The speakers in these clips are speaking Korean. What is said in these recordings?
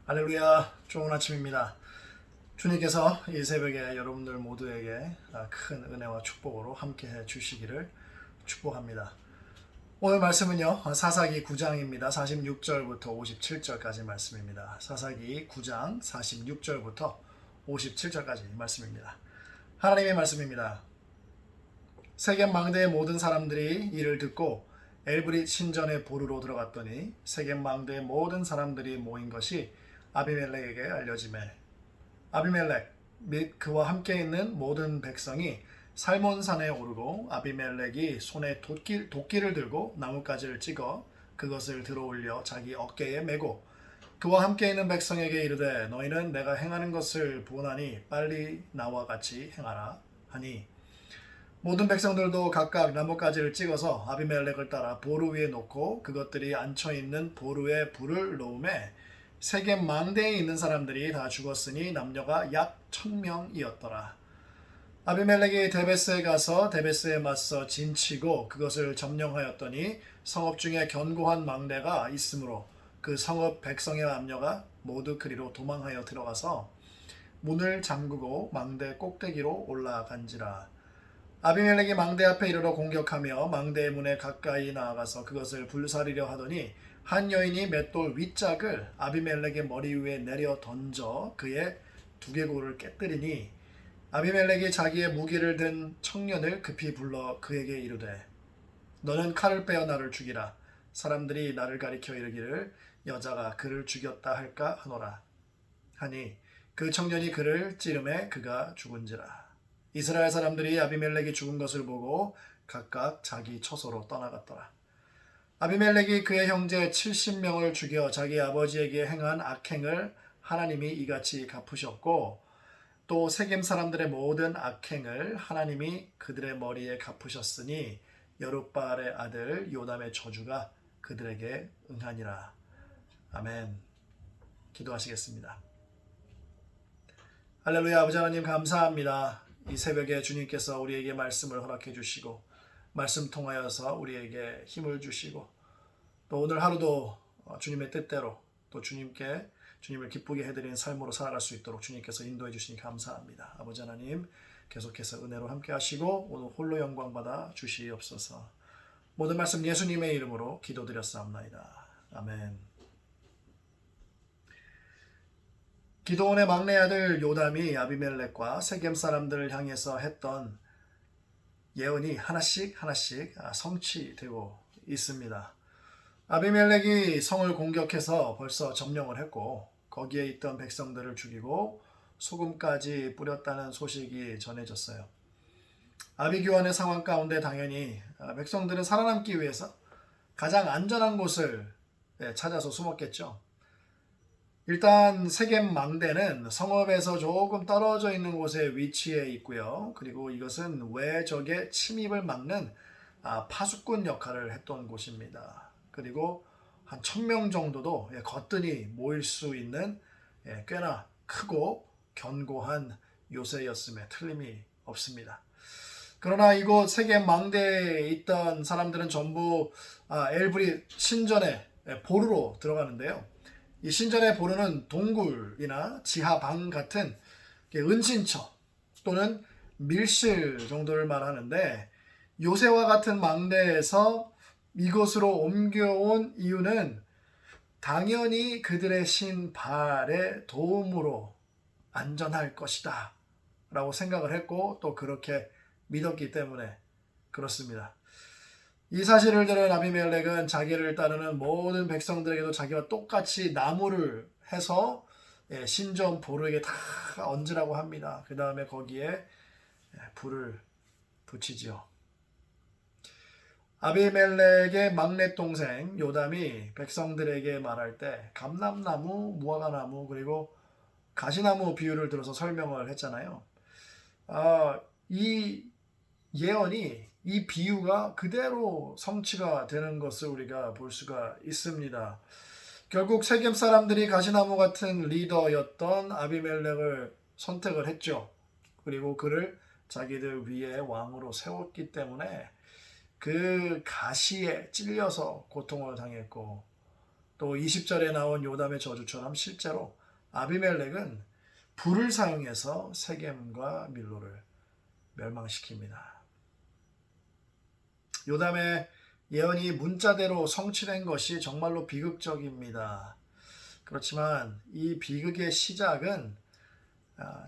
할렐루야, 좋은 아침입니다. 주님께서 이 새벽에 여러분들 모두에게 큰 은혜와 축복으로 함께해 주시기를 축복합니다. 오늘 말씀은요, 사사기 9장입니다. 46절부터 57절까지 말씀입니다. 사사기 9장 46절부터 57절까지 말씀입니다. 하나님의 말씀입니다. 세겜 망대의 모든 사람들이 이를 듣고 엘브릿 신전의 보르로 들어갔더니 세겜 망대의 모든 사람들이 모인 것이 아비멜렉에게 알려지매 아비멜렉 및 그와 함께 있는 모든 백성이 살몬산에 오르고 아비멜렉이 손에 도끼를 들고 나뭇가지를 찍어 그것을 들어올려 자기 어깨에 메고 그와 함께 있는 백성에게 이르되 너희는 내가 행하는 것을 보나니 빨리 나와 같이 행하라 하니 모든 백성들도 각각 나뭇가지를 찍어서 아비멜렉을 따라 보루 위에 놓고 그것들이 앉혀있는 보루에 불을 놓음에 세겜 망대에 있는 사람들이 다 죽었으니 남녀가 약 1000명이었더라. 아비멜렉이 데베스에 가서 데베스에 맞서 진치고 그것을 점령하였더니 성읍 중에 견고한 망대가 있으므로 그 성읍 백성의 남녀가 모두 그리로 도망하여 들어가서 문을 잠그고 망대 꼭대기로 올라간지라. 아비멜렉이 망대 앞에 이르러 공격하며 망대의 문에 가까이 나아가서 그것을 불사르려 하더니 한 여인이 맷돌 윗짝을 아비멜렉의 머리 위에 내려 던져 그의 두개골을 깨뜨리니 아비멜렉이 자기의 무기를 든 청년을 급히 불러 그에게 이르되 너는 칼을 빼어 나를 죽이라. 사람들이 나를 가리켜 이르기를 여자가 그를 죽였다 할까 하노라 하니 그 청년이 그를 찌르매 그가 죽은지라. 이스라엘 사람들이 아비멜렉이 죽은 것을 보고 각각 자기 처소로 떠나갔더라. 아비멜렉이 그의 형제 70명을 죽여 자기 아버지에게 행한 악행을 하나님이 이같이 갚으셨고 또 세겜 사람들의 모든 악행을 하나님이 그들의 머리에 갚으셨으니 여룻바알의 아들 요담의 저주가 그들에게 응하니라. 아멘. 기도하시겠습니다. 할렐루야. 아버지 하나님 감사합니다. 이 새벽에 주님께서 우리에게 말씀을 허락해 주시고 말씀 통하여서 우리에게 힘을 주시고 또 오늘 하루도 주님의 뜻대로 또 주님을 기쁘게 해드리는 삶으로 살아갈 수 있도록 주님께서 인도해 주시니 감사합니다. 아버지 하나님 계속해서 은혜로 함께 하시고 오늘 홀로 영광 받아 주시옵소서. 모든 말씀 예수님의 이름으로 기도드렸사옵나이다. 아멘. 기드온의 막내 아들 요담이 아비멜렉과 세겜 사람들을 향해서 했던 예언이 하나씩 성취되고 있습니다. 아비멜렉이 성을 공격해서 벌써 점령을 했고 거기에 있던 백성들을 죽이고 소금까지 뿌렸다는 소식이 전해졌어요. 아비규환의 상황 가운데 당연히 백성들은 살아남기 위해서 가장 안전한 곳을 찾아서 숨었겠죠. 일단 세겜 망대는 성읍에서 조금 떨어져 있는 곳에 위치해 있고요. 그리고 이것은 외적의 침입을 막는 파수꾼 역할을 했던 곳입니다. 그리고 한 1000명 정도도 거뜬히 모일 수 있는 꽤나 크고 견고한 요새였음에 틀림이 없습니다. 그러나 이곳 세겜 망대에 있던 사람들은 전부 엘브릿 신전의 보루로 들어가는데요. 이 신전의 보루는 동굴이나 지하방 같은 은신처 또는 밀실 정도를 말하는데 요새와 같은 망대에서 이곳으로 옮겨온 이유는 당연히 그들의 신 바알의 도움으로 안전할 것이다 라고 생각을 했고 또 그렇게 믿었기 때문에 그렇습니다. 이 사실을 들은 아비멜렉은 자기를 따르는 모든 백성들에게도 자기와 똑같이 나무를 해서 신전 보루에게 다 얹으라고 합니다. 그 다음에 거기에 불을 붙이지요. 아비멜렉의 막내 동생 요담이 백성들에게 말할 때 감람나무, 무화과나무 그리고 가시나무 비유를 들어서 설명을 했잖아요. 이 예언이 이 비유가 그대로 성취가 되는 것을 우리가 볼 수가 있습니다. 결국 세겜 사람들이 가시나무 같은 리더였던 아비멜렉을 선택을 했죠. 그리고 그를 자기들 위에 왕으로 세웠기 때문에 그 가시에 찔려서 고통을 당했고 또 20절에 나온 요담의 저주처럼 실제로 아비멜렉은 불을 사용해서 세겜과 밀로를 멸망시킵니다. 요담의 예언이 문자대로 성취된 것이 정말로 비극적입니다. 그렇지만 이 비극의 시작은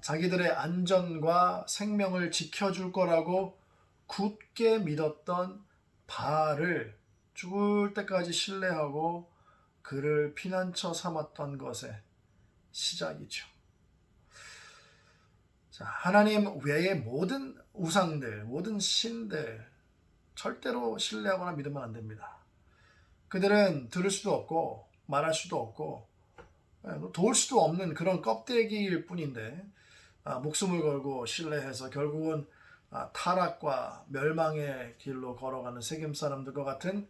자기들의 안전과 생명을 지켜줄 거라고 굳게 믿었던 바알을 죽을 때까지 신뢰하고 그를 피난처 삼았던 것의 시작이죠. 자, 하나님 외의 모든 우상들, 모든 신들 절대로 신뢰하거나 믿으면 안 됩니다. 그들은 들을 수도 없고 말할 수도 없고 도울 수도 없는 그런 껍데기일 뿐인데 목숨을 걸고 신뢰해서 결국은 타락과 멸망의 길로 걸어가는 세겜 사람들과 같은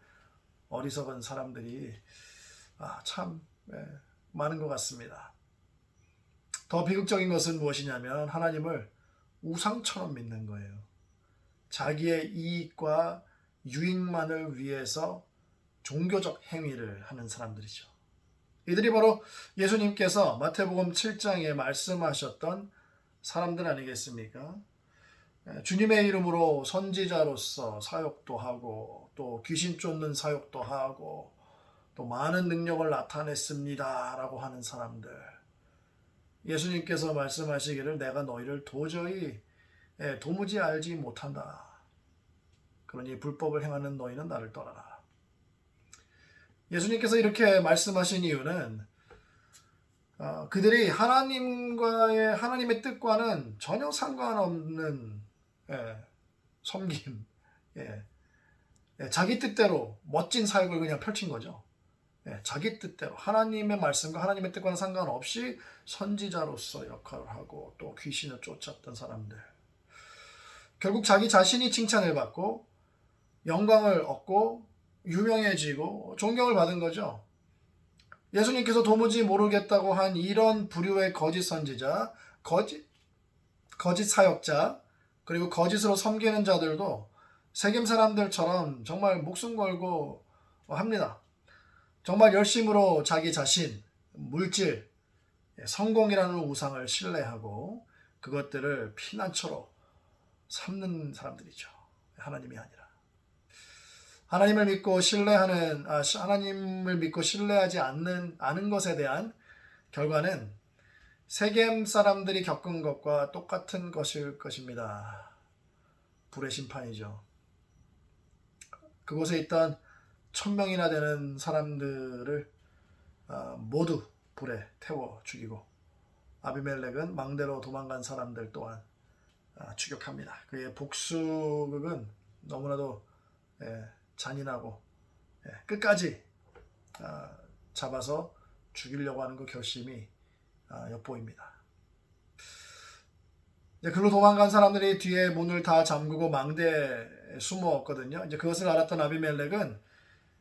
어리석은 사람들이 참 많은 것 같습니다. 더 비극적인 것은 무엇이냐면 하나님을 우상처럼 믿는 거예요. 자기의 이익과 유익만을 위해서 종교적 행위를 하는 사람들이죠. 이들이 바로 예수님께서 마태복음 7장에 말씀하셨던 사람들 아니겠습니까? 주님의 이름으로 선지자로서 사역도 하고 또 귀신 쫓는 사역도 하고 또 많은 능력을 나타냈습니다 라고 하는 사람들. 예수님께서 말씀하시기를 내가 너희를 도무지 알지 못한다. 그러니 불법을 행하는 너희는 나를 떠나라. 예수님께서 이렇게 말씀하신 이유는 그들이 하나님의 뜻과는 전혀 상관없는 섬김, 자기 뜻대로 멋진 사역을 그냥 펼친 거죠. 자기 뜻대로 하나님의 말씀과 하나님의 뜻과는 상관없이 선지자로서 역할을 하고 또 귀신을 쫓았던 사람들. 결국 자기 자신이 칭찬을 받고 영광을 얻고 유명해지고 존경을 받은 거죠. 예수님께서 도무지 모르겠다고 한 이런 부류의 거짓 선지자, 거짓 사역자, 그리고 거짓으로 섬기는 자들도 세겜 사람들처럼 정말 목숨 걸고 합니다. 정말 열심으로 자기 자신, 물질, 성공이라는 우상을 신뢰하고 그것들을 피난처로 삼는 사람들이죠. 하나님이 아니라. 하나님을 믿고 신뢰하지 않는 것에 대한 결과는 세겜 사람들이 겪은 것과 똑같은 것일 것입니다. 불의 심판이죠. 그곳에 있던 1000명이나 되는 사람들을 모두 불에 태워 죽이고 아비멜렉은 망대로 도망간 사람들 또한 추격합니다. 그의 복수극은 너무나도 잔인하고 끝까지 잡아서 죽이려고 하는 그 결심이 엿보입니다. 글로 도망간 사람들이 뒤에 문을 다 잠그고 망대에 숨었거든요. 이제 그것을 알았던 아비멜렉은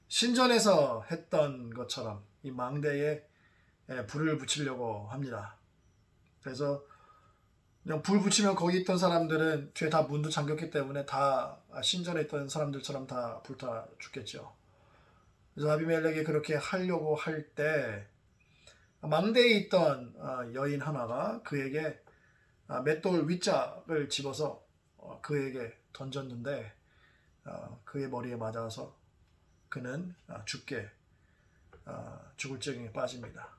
신전에서 했던 것처럼 이 망대에 불을 붙이려고 합니다. 그래서 그냥 불 붙이면 거기 있던 사람들은 뒤에 다 문도 잠겼기 때문에 다 신전에 있던 사람들처럼 다 불타 죽겠죠. 그래서 아비멜렉이 그렇게 하려고 할 때 망대에 있던 여인 하나가 그에게 맷돌 윗짝을 집어서 그에게 던졌는데 그의 머리에 맞아서 그는 죽을 지경에 빠집니다.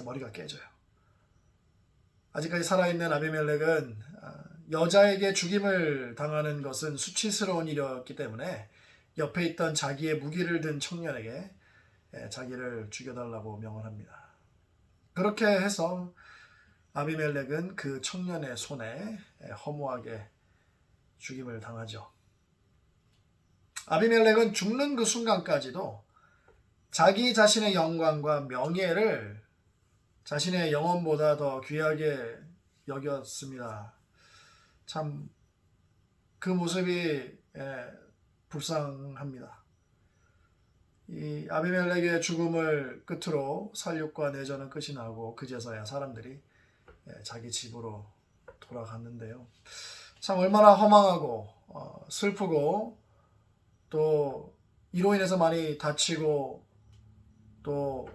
머리가 깨져요. 아직까지 살아있는 아비멜렉은 여자에게 죽임을 당하는 것은 수치스러운 일이었기 때문에 옆에 있던 자기의 무기를 든 청년에게 자기를 죽여달라고 명을 합니다. 그렇게 해서 아비멜렉은 그 청년의 손에 허무하게 죽임을 당하죠. 아비멜렉은 죽는 그 순간까지도 자기 자신의 영광과 명예를 자신의 영혼보다 더 귀하게 여겼습니다. 참 그 모습이 불쌍합니다. 이 아비멜렉의 죽음을 끝으로 살육과 내전은 끝이 나고 그제서야 사람들이 자기 집으로 돌아갔는데요. 참 얼마나 허망하고 슬프고 또 이로 인해서 많이 다치고 또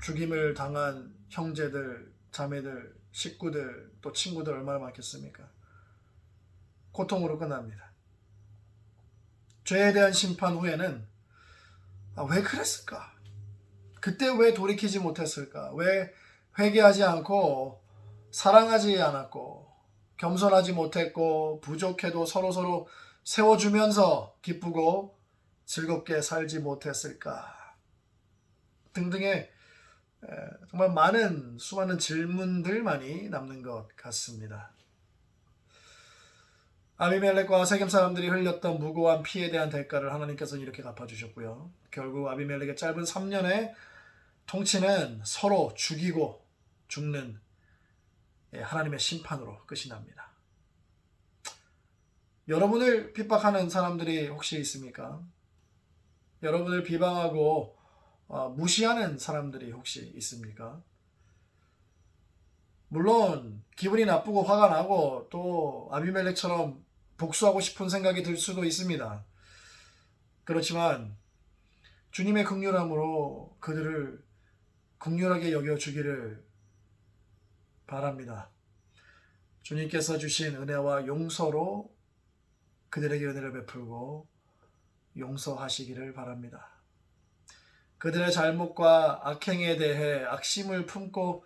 죽임을 당한 형제들, 자매들, 식구들, 또 친구들 얼마나 많겠습니까? 고통으로 끝납니다. 죄에 대한 심판 후에는 왜 그랬을까? 그때 왜 돌이키지 못했을까? 왜 회개하지 않고 사랑하지 않았고 겸손하지 못했고 부족해도 서로서로 세워주면서 기쁘고 즐겁게 살지 못했을까? 등등의 정말 수많은 질문들만이 남는 것 같습니다. 아비멜렉과 세겜 사람들이 흘렸던 무고한 피에 대한 대가를 하나님께서는 이렇게 갚아주셨고요. 결국 아비멜렉의 짧은 3년의 통치는 서로 죽이고 죽는 하나님의 심판으로 끝이 납니다. 여러분을 핍박하는 사람들이 혹시 있습니까? 여러분을 비방하고 무시하는 사람들이 혹시 있습니까? 물론 기분이 나쁘고 화가 나고 또 아비멜렉처럼 복수하고 싶은 생각이 들 수도 있습니다. 그렇지만 주님의 긍휼함으로 그들을 긍휼하게 여겨주기를 바랍니다. 주님께서 주신 은혜와 용서로 그들에게 은혜를 베풀고 용서하시기를 바랍니다. 그들의 잘못과 악행에 대해 악심을 품고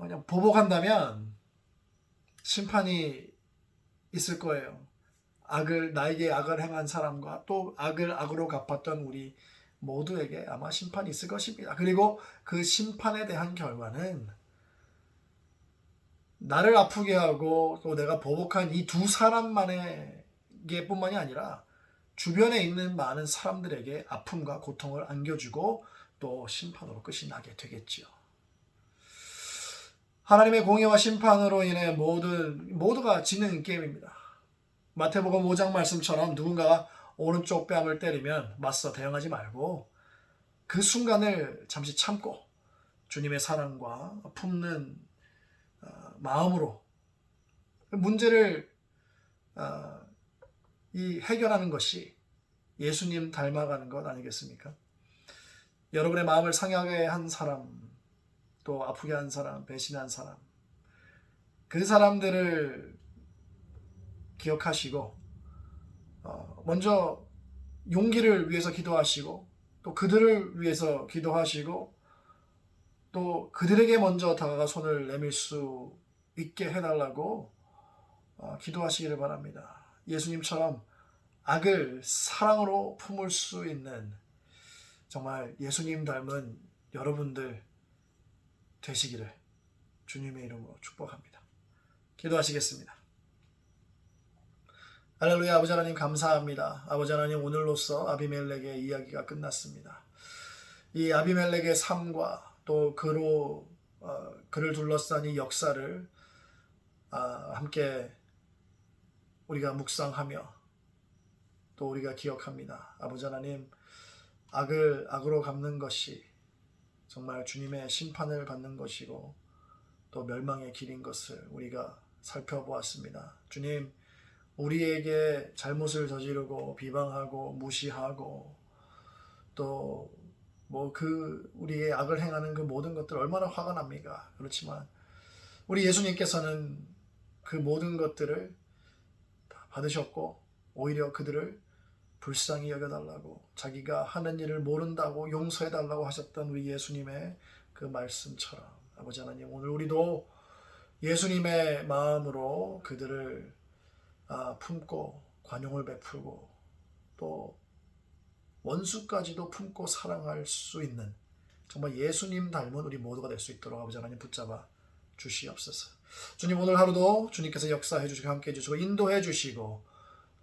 그냥 보복한다면 심판이 있을 거예요. 나에게 악을 행한 사람과 또 악을 악으로 갚았던 우리 모두에게 아마 심판이 있을 것입니다. 그리고 그 심판에 대한 결과는 나를 아프게 하고 또 내가 보복한 이 두 사람만에게 뿐만이 아니라 주변에 있는 많은 사람들에게 아픔과 고통을 안겨주고 또 심판으로 끝이 나게 되겠지요. 하나님의 공의와 심판으로 인해 모두가 지는 게임입니다. 마태복음 5장 말씀처럼 누군가가 오른쪽 뺨을 때리면 맞서 대응하지 말고 그 순간을 잠시 참고 주님의 사랑과 품는 마음으로 문제를 해결하는 것이 예수님 닮아가는 것 아니겠습니까? 여러분의 마음을 상하게 한 사람, 또 아프게 한 사람, 배신한 사람, 그 사람들을 기억하시고 먼저 용기를 위해서 기도하시고 또 그들을 위해서 기도하시고 또 그들에게 먼저 다가가 손을 내밀 수 있게 해달라고 기도하시기를 바랍니다. 예수님처럼 악을 사랑으로 품을 수 있는 정말 예수님 닮은 여러분들 되시기를 주님의 이름으로 축복합니다. 기도하시겠습니다. 할렐루야. 아버지 하나님 감사합니다. 아버지 하나님 오늘로써 아비멜렉의 이야기가 끝났습니다. 이 아비멜렉의 삶과 또 그를 둘러싼 이 역사를 함께 우리가 묵상하며 또 우리가 기억합니다. 아버지 하나님 악을 악으로 갚는 것이 정말 주님의 심판을 받는 것이고 또 멸망의 길인 것을 우리가 살펴보았습니다. 주님, 우리에게 잘못을 저지르고 비방하고 무시하고 또 우리의 악을 행하는 그 모든 것들 얼마나 화가 납니까? 그렇지만 우리 예수님께서는 그 모든 것들을 다 받으셨고 오히려 그들을 불쌍히 여겨달라고 자기가 하는 일을 모른다고 용서해달라고 하셨던 우리 예수님의 그 말씀처럼 아버지 하나님 오늘 우리도 예수님의 마음으로 그들을 품고 관용을 베풀고 또 원수까지도 품고 사랑할 수 있는 정말 예수님 닮은 우리 모두가 될 수 있도록 아버지 하나님 붙잡아 주시옵소서. 주님 오늘 하루도 주님께서 역사해 주시고 함께해 주시고 인도해 주시고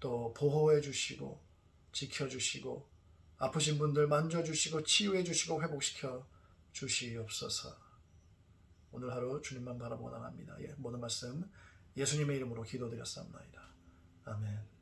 또 보호해 주시고 지켜주시고 아프신 분들 만져주시고 치유해 주시고 회복시켜 주시옵소서. 오늘 하루 주님만 바라보고 나갑니다. 모든 말씀 예수님의 이름으로 기도드렸사옵나이다. 아멘.